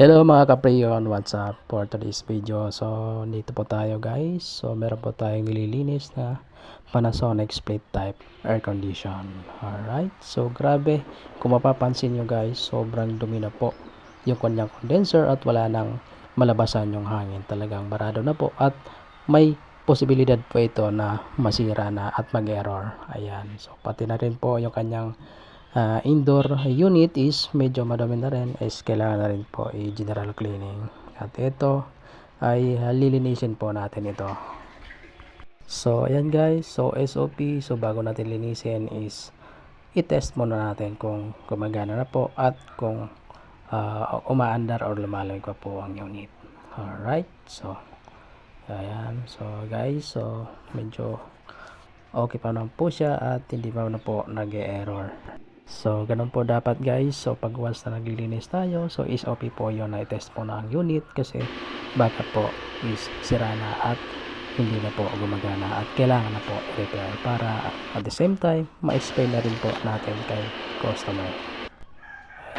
Hello mga kapreyon, what's up for today's video? So, dito po tayo guys. So, meron po tayong nililinis na Panasonic split type air condition. Alright, so grabe. Kung mapapansin nyo guys, sobrang dumi na po yung kanyang condenser at wala nang malabasan yung hangin. Talagang barado na po at may posibilidad po ito na masira na at mag-error. Ayan, so pati na rin po yung kanyang indoor unit is medyo madami na rin, is kailangan na rin po i-general cleaning. At ito ay lilinisin po natin ito. So ayan guys, so SOP, so bago natin linisin is i-test muna natin kung gumagana na po at kung umaandar or lumalamig pa po ang unit. Alright, so ayan, so guys, so medyo okay pa naman po siya at hindi pa na po nag-error. So, ganun po dapat guys. So, pag once na naglilinis tayo, so is okay po yun na i-test po na ang unit kasi baka po is sira na at hindi na po gumagana at kailangan na po i-repair para at the same time, ma-explain na rin po natin kay customer.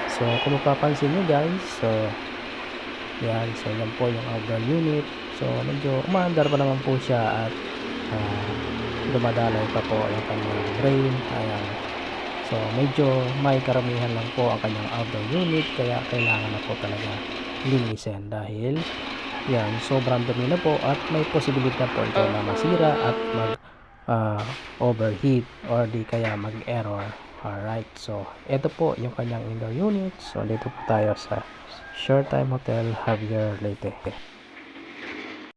So, kung mapapansin nyo guys, so, yan. So, yan po yung outdoor unit. So, medyo umaandar pa naman po siya at dumadaloy pa po yung kanyang drain. Ayan. So, medyo may karamihan lang po ang kanyang outdoor unit kaya kailangan na po talaga linisin dahil yan, sobrang dumi na po at may posibilidad po ito na masira at mag overheat or di kaya mag-error. Alright, so ito po yung kanyang indoor unit. So, dito po tayo sa Short Time Hotel Javier Leyte.